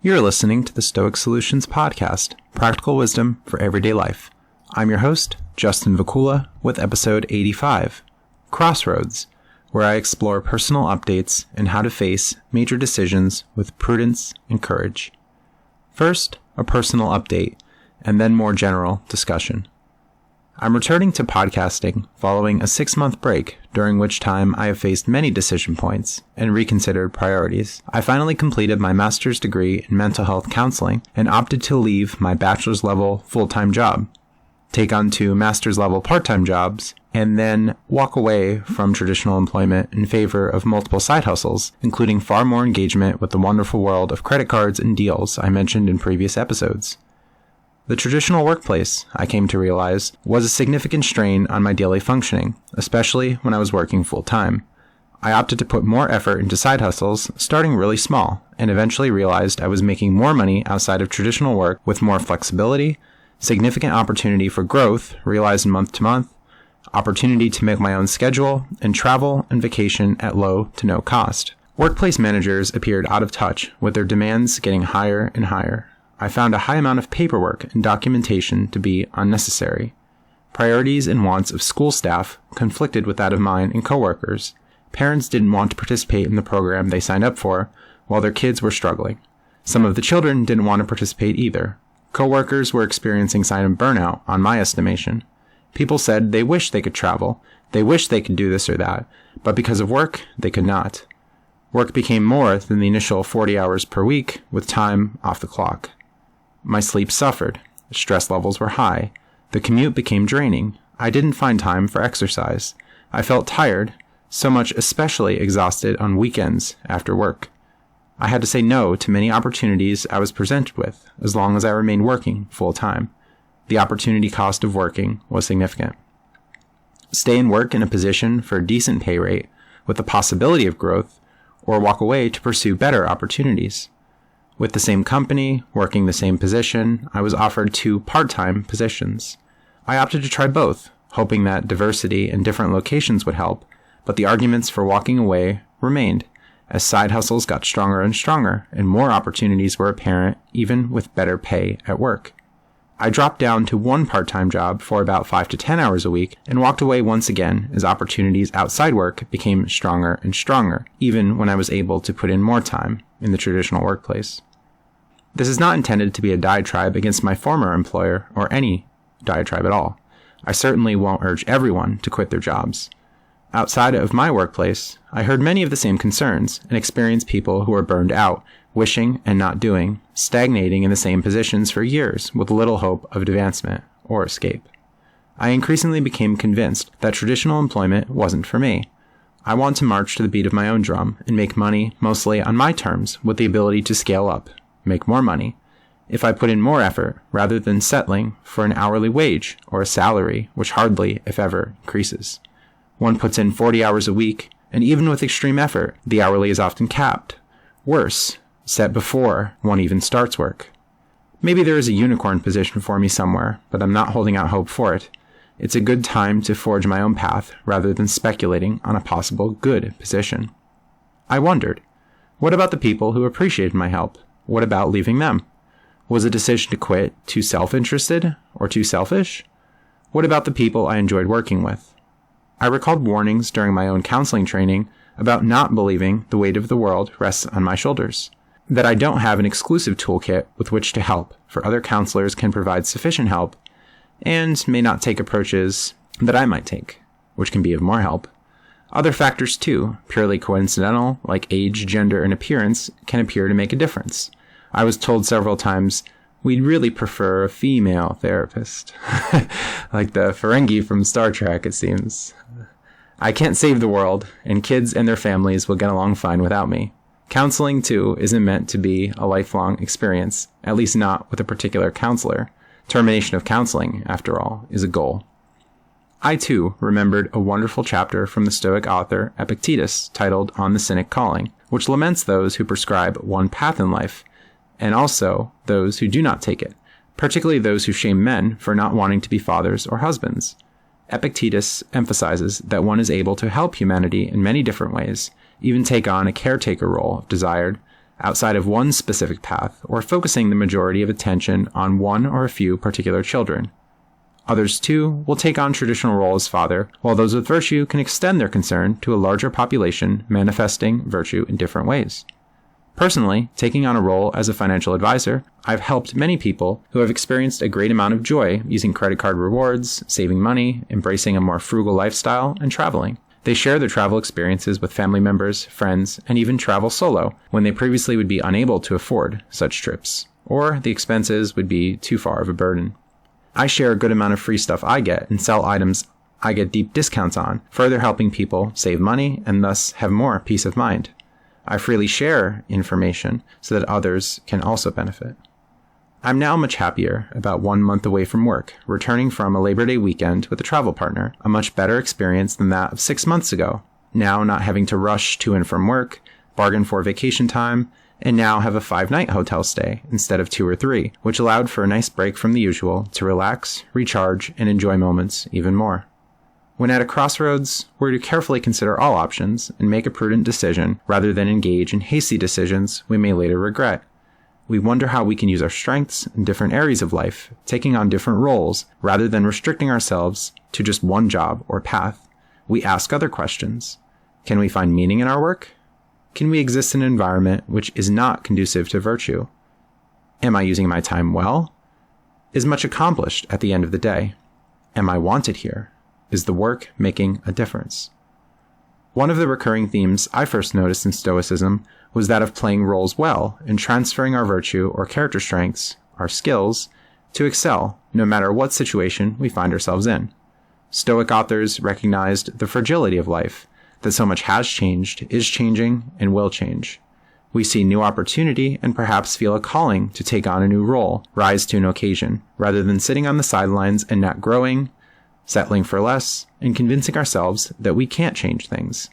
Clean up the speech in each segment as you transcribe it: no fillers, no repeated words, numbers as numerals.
You're listening to the Stoic Solutions Podcast, practical wisdom for everyday life. I'm your host, Justin Vacula, with episode 85, Crossroads, where I explore personal updates and how to face major decisions with prudence and courage. First, a personal update, and then more general discussion. I'm returning to podcasting following a 6-month break, during which time I have faced many decision points and reconsidered priorities. I finally completed my master's degree in mental health counseling and opted to leave my bachelor's level full-time job, take on 2 master's level part-time jobs, and then walk away from traditional employment in favor of multiple side hustles, including far more engagement with the wonderful world of credit cards and deals I mentioned in previous episodes. The traditional workplace, I came to realize, was a significant strain on my daily functioning, especially when I was working full-time. I opted to put more effort into side hustles, starting really small, and eventually realized I was making more money outside of traditional work with more flexibility, significant opportunity for growth realized month to month, opportunity to make my own schedule, and travel and vacation at low to no cost. Workplace managers appeared out of touch, with their demands getting higher and higher. I found a high amount of paperwork and documentation to be unnecessary. Priorities and wants of school staff conflicted with that of mine and coworkers. Parents didn't want to participate in the program they signed up for, while their kids were struggling. Some of the children didn't want to participate either. Coworkers were experiencing signs of burnout, on my estimation. People said they wished they could travel, they wished they could do this or that, but because of work, they could not. Work became more than the initial 40 hours per week, with time off the clock. My sleep suffered. Stress levels were high. The commute became draining. I didn't find time for exercise. I felt tired, so much especially exhausted on weekends after work. I had to say no to many opportunities I was presented with, as long as I remained working full-time. The opportunity cost of working was significant. Stay and work in a position for a decent pay rate, with the possibility of growth, or walk away to pursue better opportunities. With the same company, working the same position, I was offered 2 part-time positions. I opted to try both, hoping that diversity in different locations would help, but the arguments for walking away remained, as side hustles got stronger and stronger, and more opportunities were apparent, even with better pay at work. I dropped down to 1 part-time job for about 5 to 10 hours a week, and walked away once again as opportunities outside work became stronger and stronger, even when I was able to put in more time in the traditional workplace. This is not intended to be a diatribe against my former employer, or any diatribe at all. I certainly won't urge everyone to quit their jobs. Outside of my workplace, I heard many of the same concerns and experienced people who are burned out, wishing and not doing, stagnating in the same positions for years with little hope of advancement or escape. I increasingly became convinced that traditional employment wasn't for me. I want to march to the beat of my own drum and make money mostly on my terms, with the ability to scale up, make more money, if I put in more effort rather than settling for an hourly wage or a salary which hardly, if ever, increases. One puts in 40 hours a week, and even with extreme effort, the hourly is often capped. Worse, set before one even starts work. Maybe there is a unicorn position for me somewhere, but I'm not holding out hope for it. It's a good time to forge my own path rather than speculating on a possible good position. I wondered, what about the people who appreciated my help? What about leaving them? Was a decision to quit too self-interested or too selfish? What about the people I enjoyed working with? I recalled warnings during my own counseling training about not believing the weight of the world rests on my shoulders, that I don't have an exclusive toolkit with which to help, for other counselors can provide sufficient help, and may not take approaches that I might take, which can be of more help. Other factors too, purely coincidental, like age, gender, and appearance, can appear to make a difference. I was told several times, we'd really prefer a female therapist. Like the Ferengi from Star Trek, it seems. I can't save the world, and kids and their families will get along fine without me. Counseling, too, isn't meant to be a lifelong experience, at least not with a particular counselor. Termination of counseling, after all, is a goal. I, too, remembered a wonderful chapter from the Stoic author Epictetus titled On the Cynic Calling, which laments those who prescribe one path in life, and also those who do not take it, particularly those who shame men for not wanting to be fathers or husbands. Epictetus emphasizes that one is able to help humanity in many different ways, even take on a caretaker role if desired, outside of one specific path or focusing the majority of attention on one or a few particular children. Others, too, will take on traditional role as father, while those with virtue can extend their concern to a larger population manifesting virtue in different ways. Personally, taking on a role as a financial advisor, I've helped many people who have experienced a great amount of joy using credit card rewards, saving money, embracing a more frugal lifestyle, and traveling. They share their travel experiences with family members, friends, and even travel solo when they previously would be unable to afford such trips, or the expenses would be too far of a burden. I share a good amount of free stuff I get and sell items I get deep discounts on, further helping people save money and thus have more peace of mind. I freely share information so that others can also benefit. I'm now much happier, about 1 month away from work, returning from a Labor Day weekend with a travel partner, a much better experience than that of 6 months ago. Now not having to rush to and from work, bargain for vacation time, and now have a 5-night hotel stay instead of 2 or 3, which allowed for a nice break from the usual to relax, recharge, and enjoy moments even more. When at a crossroads, we're to carefully consider all options and make a prudent decision rather than engage in hasty decisions we may later regret. We wonder how we can use our strengths in different areas of life, taking on different roles rather than restricting ourselves to just one job or path. We ask other questions. Can we find meaning in our work? Can we exist in an environment which is not conducive to virtue? Am I using my time well? Is much accomplished at the end of the day? Am I wanted here? Is the work making a difference? One of the recurring themes I first noticed in Stoicism was that of playing roles well and transferring our virtue or character strengths, our skills, to excel no matter what situation we find ourselves in. Stoic authors recognized the fragility of life, that so much has changed, is changing, and will change. We see new opportunity and perhaps feel a calling to take on a new role, rise to an occasion, rather than sitting on the sidelines and not growing, settling for less, and convincing ourselves that we can't change things.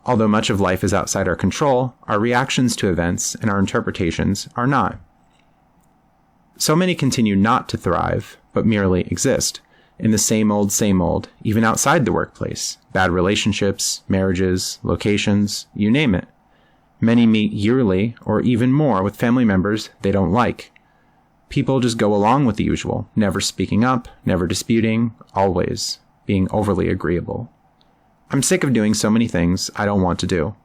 Although much of life is outside our control, our reactions to events and our interpretations are not. So many continue not to thrive, but merely exist, in the same old, even outside the workplace. Bad relationships, marriages, locations, you name it. Many meet yearly or even more with family members they don't like. People just go along with the usual, never speaking up, never disputing, always being overly agreeable. I'm sick of doing so many things I don't want to do.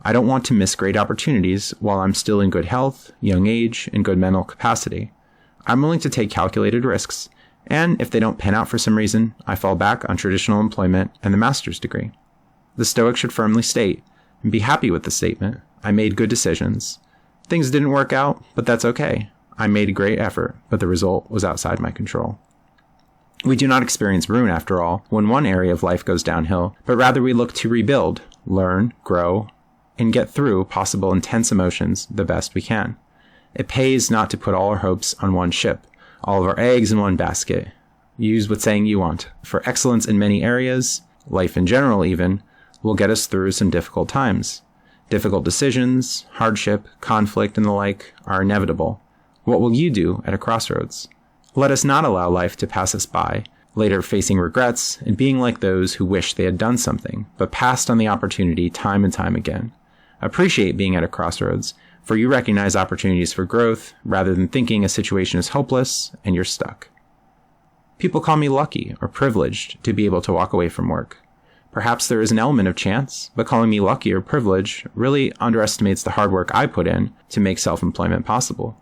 I don't want to miss great opportunities while I'm still in good health, young age, and good mental capacity. I'm willing to take calculated risks, and if they don't pan out for some reason, I fall back on traditional employment and the master's degree. The Stoic should firmly state, and be happy with the statement, I made good decisions. Things didn't work out, but that's okay. I made a great effort, but the result was outside my control. We do not experience ruin, after all, when one area of life goes downhill, but rather we look to rebuild, learn, grow, and get through possible intense emotions the best we can. It pays not to put all our hopes on one ship, all of our eggs in one basket. Use what saying you want. For excellence in many areas, life in general even, will get us through some difficult times. Difficult decisions, hardship, conflict, and the like are inevitable. What will you do at a crossroads? Let us not allow life to pass us by, later facing regrets and being like those who wish they had done something, but passed on the opportunity time and time again. Appreciate being at a crossroads, for you recognize opportunities for growth rather than thinking a situation is hopeless and you're stuck. People call me lucky or privileged to be able to walk away from work. Perhaps there is an element of chance, but calling me lucky or privileged really underestimates the hard work I put in to make self-employment possible.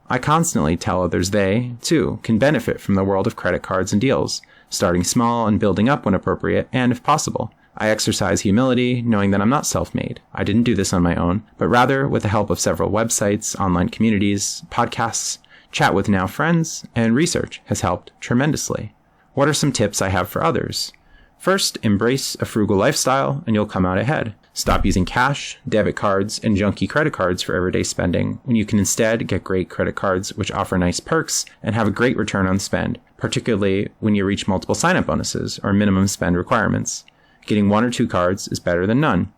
I constantly tell others they, too, can benefit from the world of credit cards and deals, starting small and building up when appropriate, and if possible. I exercise humility, knowing that I'm not self-made. I didn't do this on my own, but rather with the help of several websites, online communities, podcasts, chat with now friends, and research has helped tremendously. What are some tips I have for others? First, embrace a frugal lifestyle and you'll come out ahead. Stop using cash, debit cards, and junky credit cards for everyday spending when you can instead get great credit cards which offer nice perks and have a great return on spend, particularly when you reach multiple sign-up bonuses or minimum spend requirements. Getting 1 or 2 cards is better than none.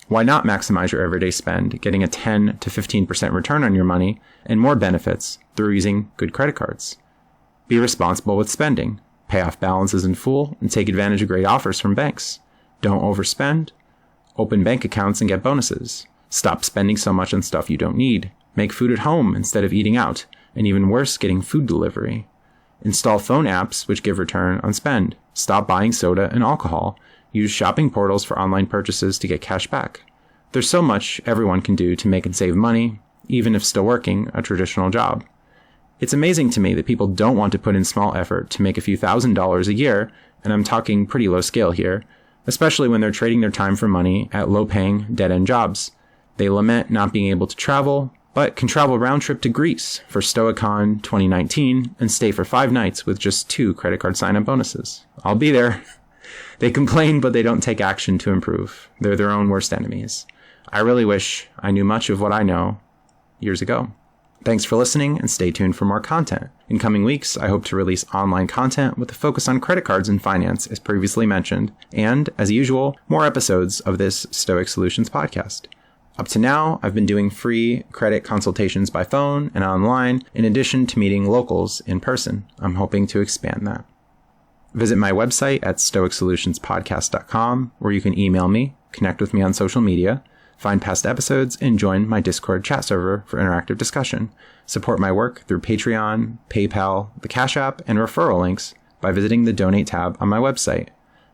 Why not maximize your everyday spend, getting a 10 to 15% return on your money and more benefits through using good credit cards? Be responsible with spending. Pay off balances in full and take advantage of great offers from banks. Don't overspend. Open bank accounts and get bonuses. Stop spending so much on stuff you don't need. Make food at home instead of eating out, and even worse, getting food delivery. Install phone apps which give return on spend. Stop buying soda and alcohol. Use shopping portals for online purchases to get cash back. There's so much everyone can do to make and save money, even if still working a traditional job. It's amazing to me that people don't want to put in small effort to make a few $1,000s a year, and I'm talking pretty low scale here, especially when they're trading their time for money at low-paying, dead-end jobs. They lament not being able to travel, but can travel round trip to Greece for StoicCon 2019 and stay for 5 nights with just 2 credit card sign-up bonuses. I'll be there. They complain, but they don't take action to improve. They're their own worst enemies. I really wish I knew much of what I know years ago. Thanks for listening, and stay tuned for more content. In coming weeks, I hope to release online content with a focus on credit cards and finance, as previously mentioned, and, as usual, more episodes of this Stoic Solutions podcast. Up to now, I've been doing free credit consultations by phone and online, in addition to meeting locals in person. I'm hoping to expand that. Visit my website at stoicsolutionspodcast.com, where you can email me, connect with me on social media, find past episodes, and join my Discord chat server for interactive discussion. Support my work through Patreon, PayPal, the Cash App, and referral links by visiting the Donate tab on my website.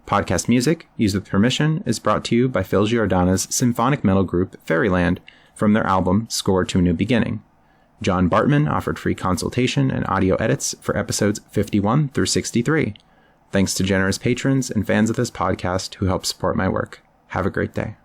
Podcast music, used with permission, is brought to you by Phil Giordano's symphonic metal group Fairyland from their album Score to a New Beginning. John Bartmann offered free consultation and audio edits for episodes 51 through 63. Thanks to generous patrons and fans of this podcast who help support my work. Have a great day.